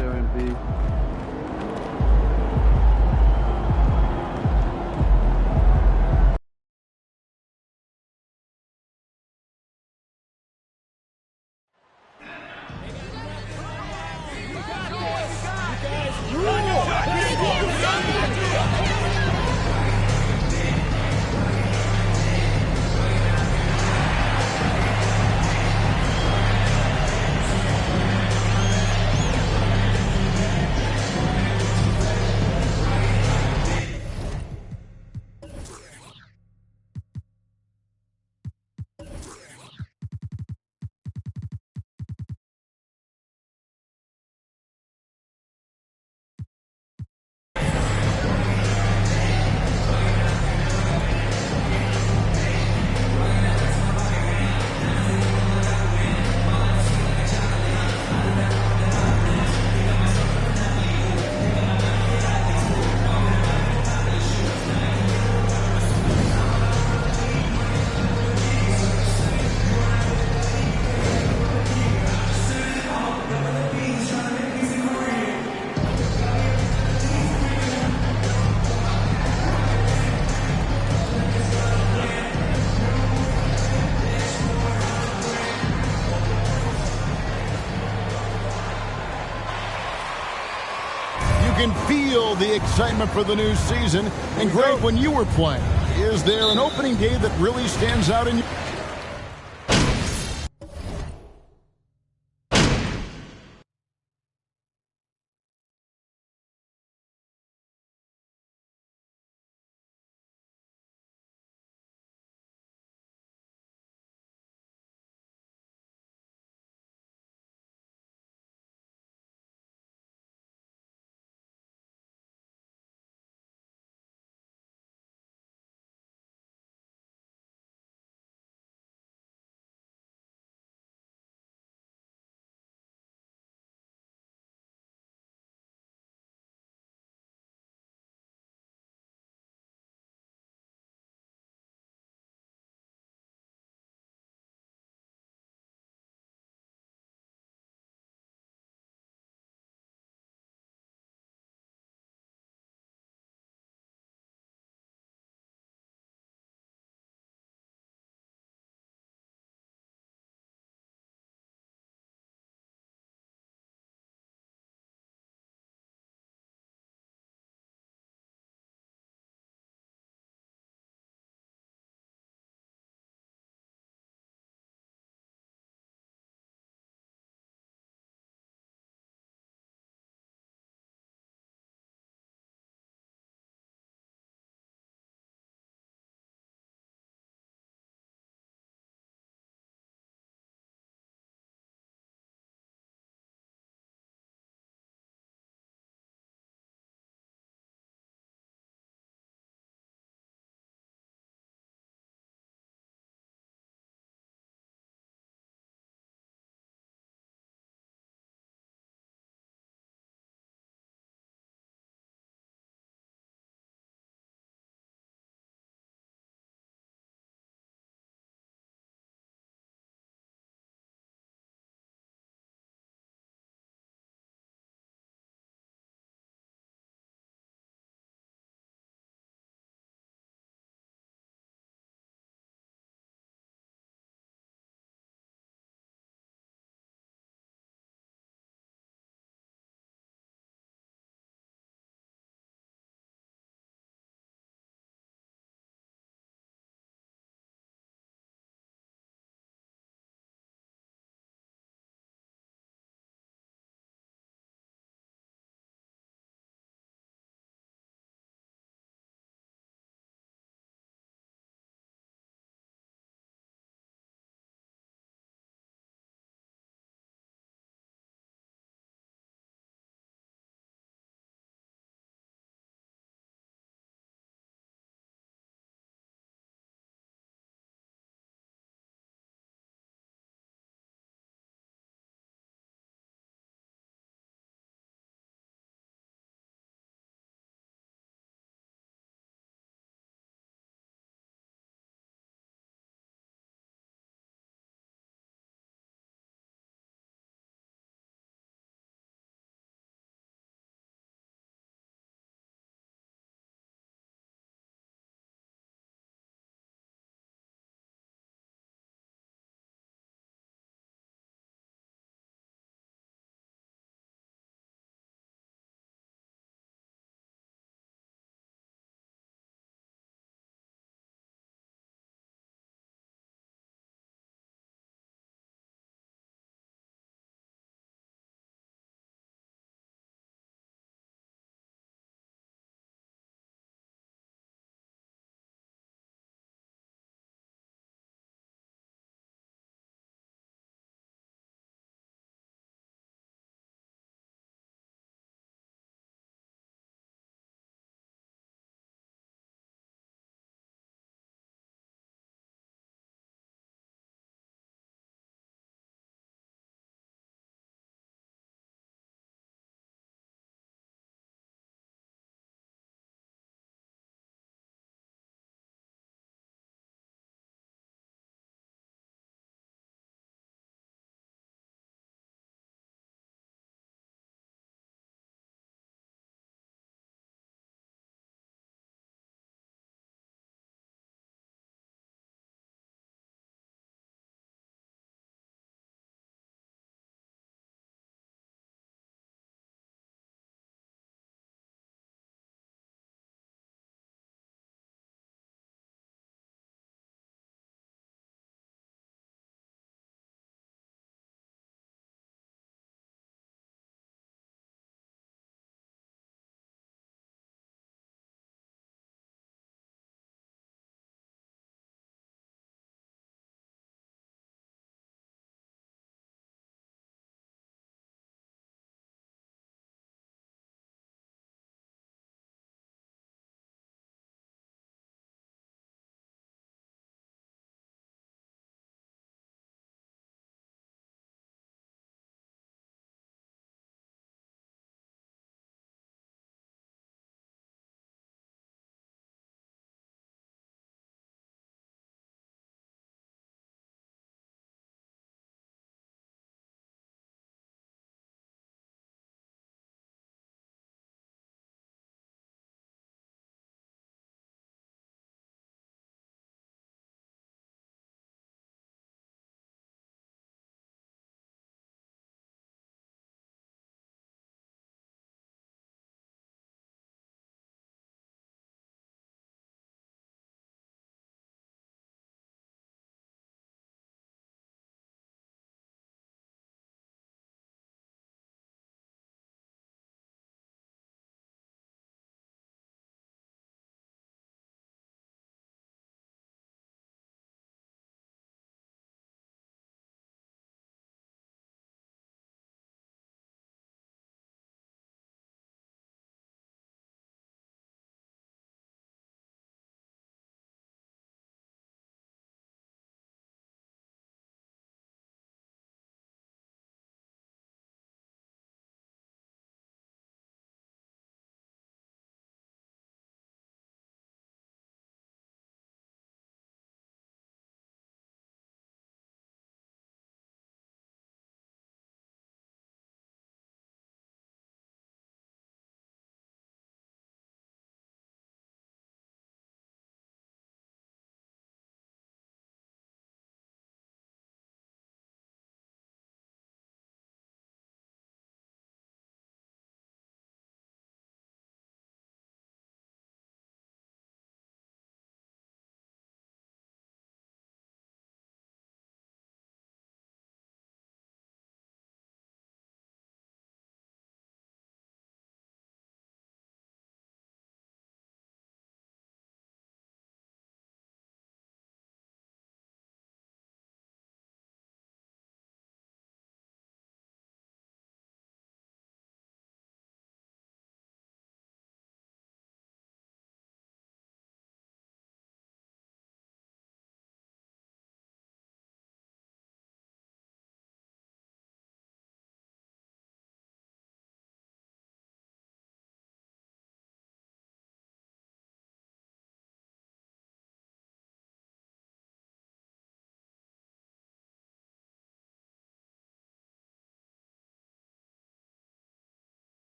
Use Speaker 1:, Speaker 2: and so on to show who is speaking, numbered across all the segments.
Speaker 1: there, MB.
Speaker 2: Can feel the excitement for the new season. And Greg, when you were playing, is there an opening day that really stands out in your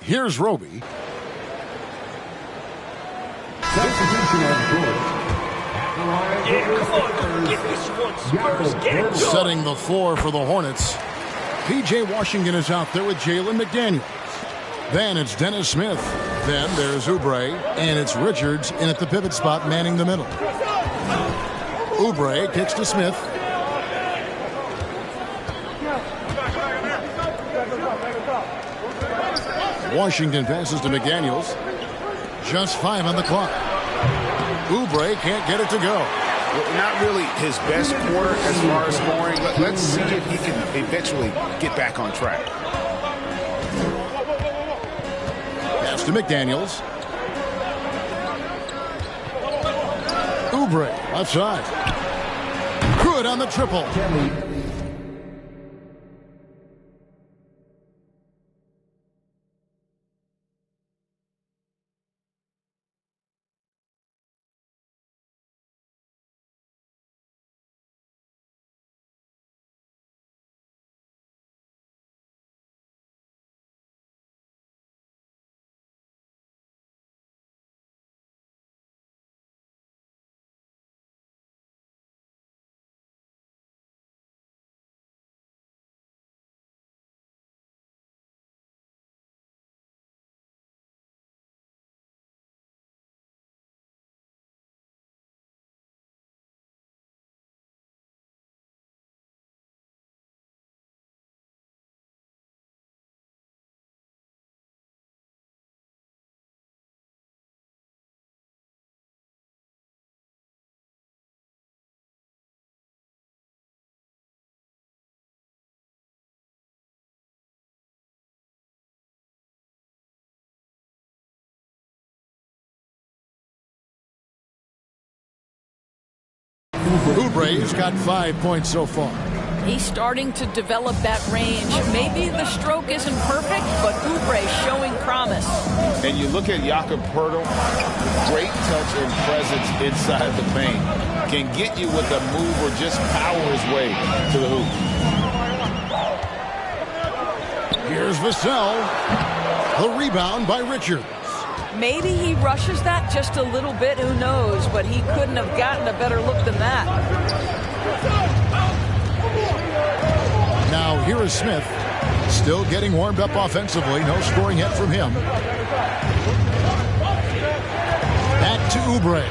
Speaker 2: Here's Roby.
Speaker 1: Substitution of George.
Speaker 3: Yeah, come on. Get this one, Spurs. Get it.
Speaker 2: Setting the floor for the Hornets. P.J. Washington is out there with Jalen McDaniels. Then it's Dennis Smith. Then there's Oubre. And it's Richards in at the pivot spot, manning the middle. Oubre kicks to Smith. Washington passes to McDaniels. Just 5 on the clock. Oubre can't get it to go.
Speaker 4: Well, not really his best quarter as far as scoring. Let's see if he can eventually get back on track.
Speaker 2: Pass to McDaniels. Oubre left side. Good on the triple. Oubre's got 5 points so far.
Speaker 5: He's starting to develop that range. Maybe the stroke isn't perfect, but Oubre's showing promise.
Speaker 4: And you look at Jakob Poeltl, great touch and presence inside the paint. Can get you with a move or just power his way to the hoop.
Speaker 2: Here's Vassell. The rebound by Richards.
Speaker 5: Maybe he rushes that just a little bit, who knows, but he couldn't have gotten a better look than that.
Speaker 2: Now here is Smith, still getting warmed up offensively. No scoring hit from him. Back to Oubre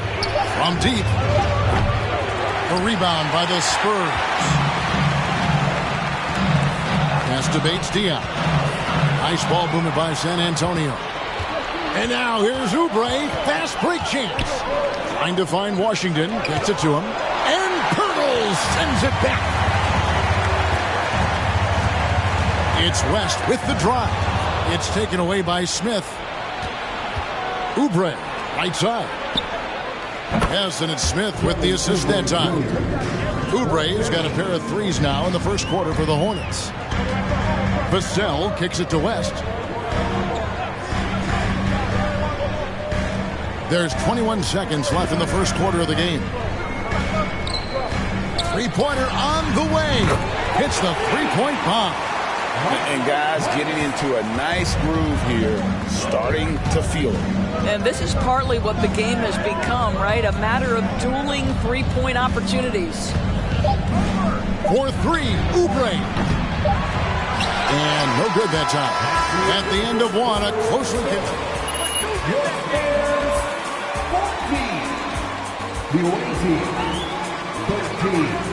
Speaker 2: from deep. A rebound by the Spurs. Pass to Bates-Diop. Nice ball movement by San Antonio. And now here's Oubre. Fast break chance. Trying to find Washington. Gets it to him. And Poeltl sends it back. It's West with the drive. It's taken away by Smith. Oubre, right side. Yes, and it's Smith with the assist that time. Oubre's got a pair of threes now in the first quarter for the Hornets. Vassell kicks it to West. There's 21 seconds left in the first quarter of the game. Three-pointer on the way. Hits the three-point bomb.
Speaker 4: And guys getting into a nice groove here, starting to feel it.
Speaker 5: And this is partly what the game has become, right? A matter of dueling three-point opportunities.
Speaker 2: For three, Oubre. And no good that time. At the end of one, a closely hit.
Speaker 1: The away team, 13.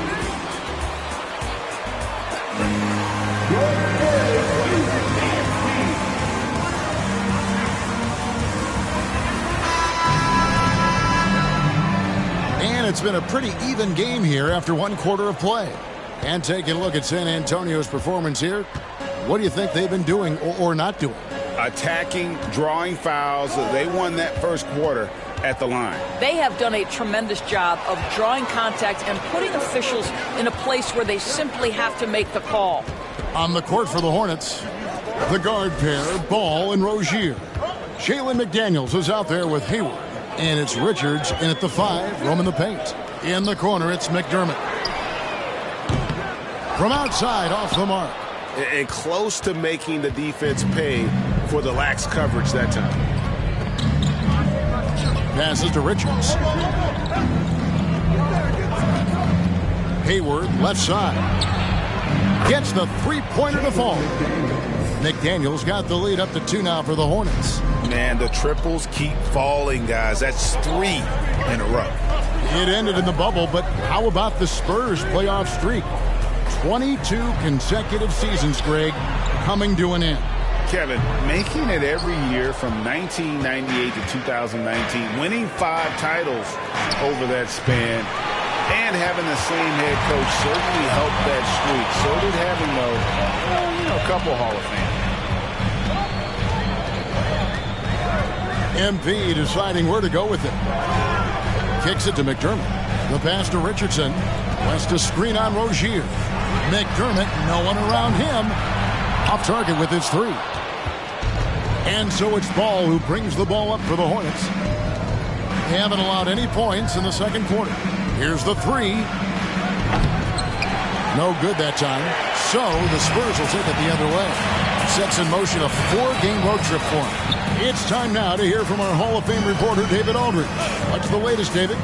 Speaker 2: And it's been a pretty even game here after one quarter of play. And taking a look at San Antonio's performance here, what do you think they've been doing or not doing?
Speaker 4: Attacking, drawing fouls. They won that first quarter at the line.
Speaker 5: They have done a tremendous job of drawing contact and putting officials in a place where they simply have to make the call.
Speaker 2: On the court for the Hornets, the guard pair, Ball and Rozier. Jalen McDaniels is out there with Hayward. And it's Richards in at the 5, roaming the paint. In the corner, it's McDermott. From outside, off the mark.
Speaker 4: And close to making the defense pay for the lax coverage that time.
Speaker 2: Passes to Richards. Hayward, left side. Gets the three-pointer to fall. McDaniel's got the lead up to 2 now for the Hornets.
Speaker 4: Man, the triples keep falling, guys. That's 3 in a row.
Speaker 2: It ended in the bubble, but how about the Spurs playoff streak? 22 consecutive seasons, Greg, coming to an end.
Speaker 4: Kevin, making it every year from 1998 to 2019, winning 5 titles over that span, and having the same head coach certainly helped that streak. So did having, a couple Hall of Fame.
Speaker 2: MP deciding where to go with it. Kicks it to McDermott. The pass to Richardson. West to screen on Rozier. McDermott, no one around him. Off target with his 3. And so it's Ball who brings the ball up for the Hornets. They haven't allowed any points in the second quarter. Here's the 3. No good that time. So the Spurs will take it the other way. Sets in motion a 4-game road trip for them. It's time now to hear from our Hall of Fame reporter, David Aldridge. What's the latest, David?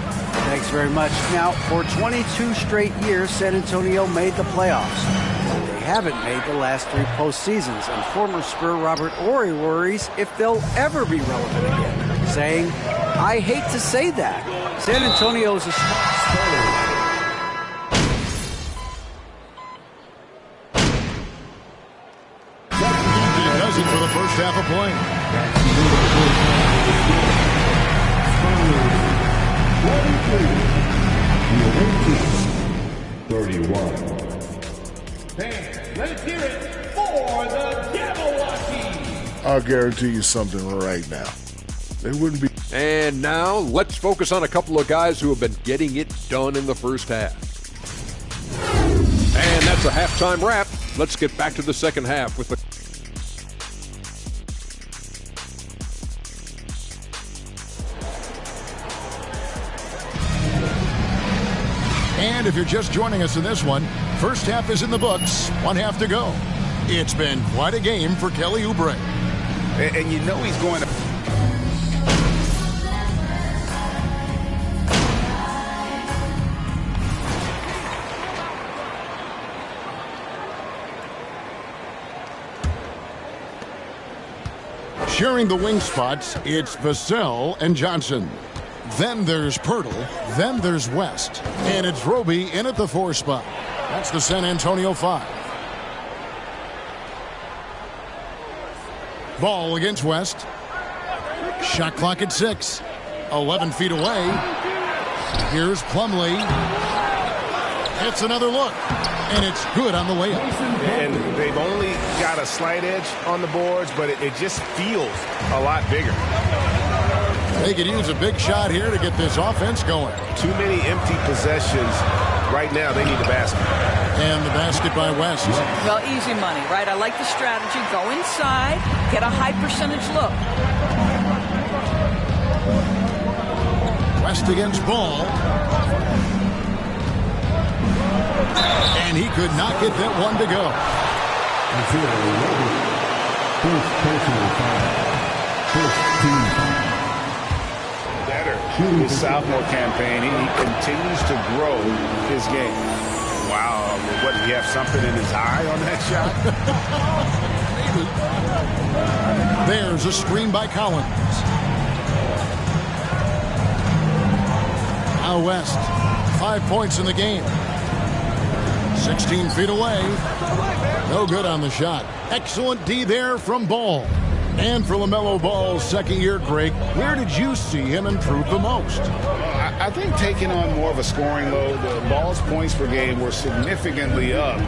Speaker 6: Thanks very much. Now, for 22 straight years, San Antonio made the playoffs. They haven't made the last 3 postseasons, and former Spur Robert Horry worries if they'll ever be relevant again, saying, I hate to say that. San Antonio is a
Speaker 2: He does it for the first half of play.
Speaker 1: 31.
Speaker 3: Let's hear it for the Jabberwocky.
Speaker 7: I'll guarantee you something right now. They wouldn't be.
Speaker 8: And now let's focus on a couple of guys who have been getting it done in the first half. And that's a halftime wrap. Let's get back to the second half with the
Speaker 2: And if you're just joining us in this one, first half is in the books, 1 half to go. It's been quite a game for Kelly Oubre.
Speaker 4: And you know he's going to...
Speaker 2: Sharing the wing spots, it's Vassell and Johnson. Then there's Pirtle. Then there's West. And it's Roby in at the 4 spot. That's the San Antonio 5. Ball against West. Shot clock at 6. 11 feet away. Here's Plumlee. It's another look. And it's good on the layup.
Speaker 4: And they've only got a slight edge on the boards, but it just feels a lot bigger.
Speaker 2: They could use a big shot here to get this offense going.
Speaker 4: Too many empty possessions. Right now, they need the basket.
Speaker 2: And the basket by West.
Speaker 5: Well, easy money, right? I like the strategy. Go inside, get a high percentage look.
Speaker 2: West against Ball. And he could not get that one to go.
Speaker 1: First personal foul. First team foul.
Speaker 4: Better. His sophomore campaign, he continues to grow his game. Wow. What, did he have something in his eye on that shot?
Speaker 2: There's a screen by Collins. Now West. 5 points in the game. 16 feet away. No good on the shot. Excellent D there from Ball. And for LaMelo Ball's second year, Greg, where did you see him improve the most?
Speaker 4: I think taking on more of a scoring load, the Ball's points per game were significantly up.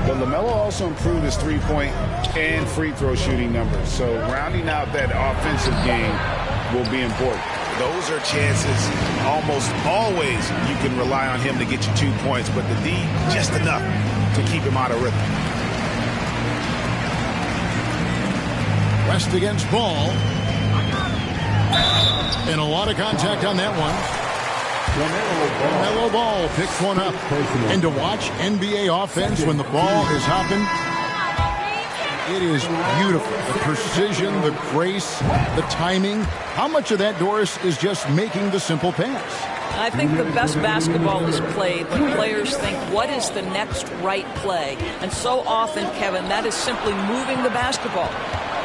Speaker 4: But LaMelo also improved his three-point and free throw shooting numbers. So rounding out that offensive game will be important. Those are chances almost always you can rely on him to get you 2 points, but the D just enough to keep him out of rhythm.
Speaker 2: West against Ball. And a lot of contact on that one. LaMelo Ball picks one up. And to watch NBA offense when the ball is hopping, It is beautiful. The precision, the grace, the timing. How much of that, Doris, is just making the simple pass?
Speaker 5: I think the best basketball is played when players think, what is the next right play? And so often, Kevin, that is simply moving the basketball.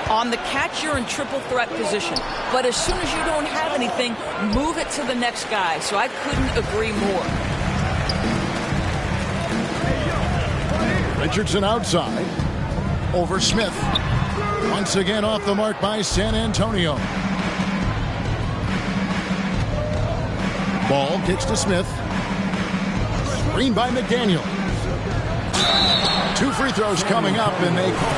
Speaker 5: On the catch, you're in triple threat position. But as soon as you don't have anything, move it to the next guy. So I couldn't agree more.
Speaker 2: Richardson outside. Over Smith. Once again off the mark by San Antonio. Ball kicks to Smith. Screen by McDaniel. 2 free throws coming up, and they call.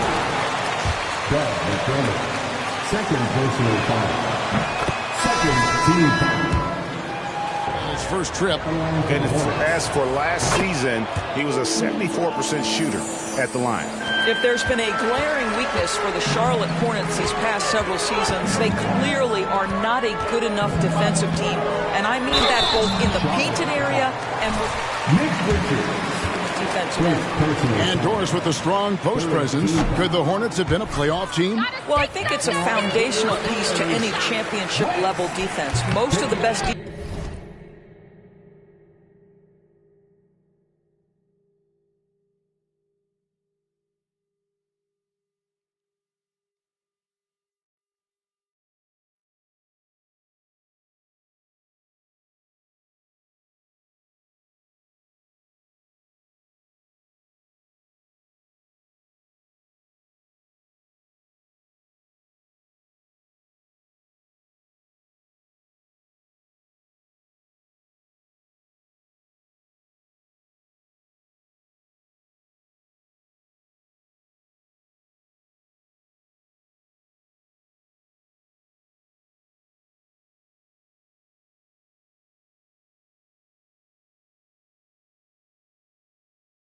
Speaker 1: Second personal foul. Second team foul.
Speaker 2: His first trip.
Speaker 4: And as for last season, he was a 74% shooter at the line.
Speaker 5: If there's been a glaring weakness for the Charlotte Hornets these past several seasons, they clearly are not a good enough defensive team. And I mean that both in the painted area and with defensive end.
Speaker 2: And Doris with a strong post presence. Could the Hornets have been a playoff team?
Speaker 5: Well, I think it's a foundational piece to any championship level defense. Most of the best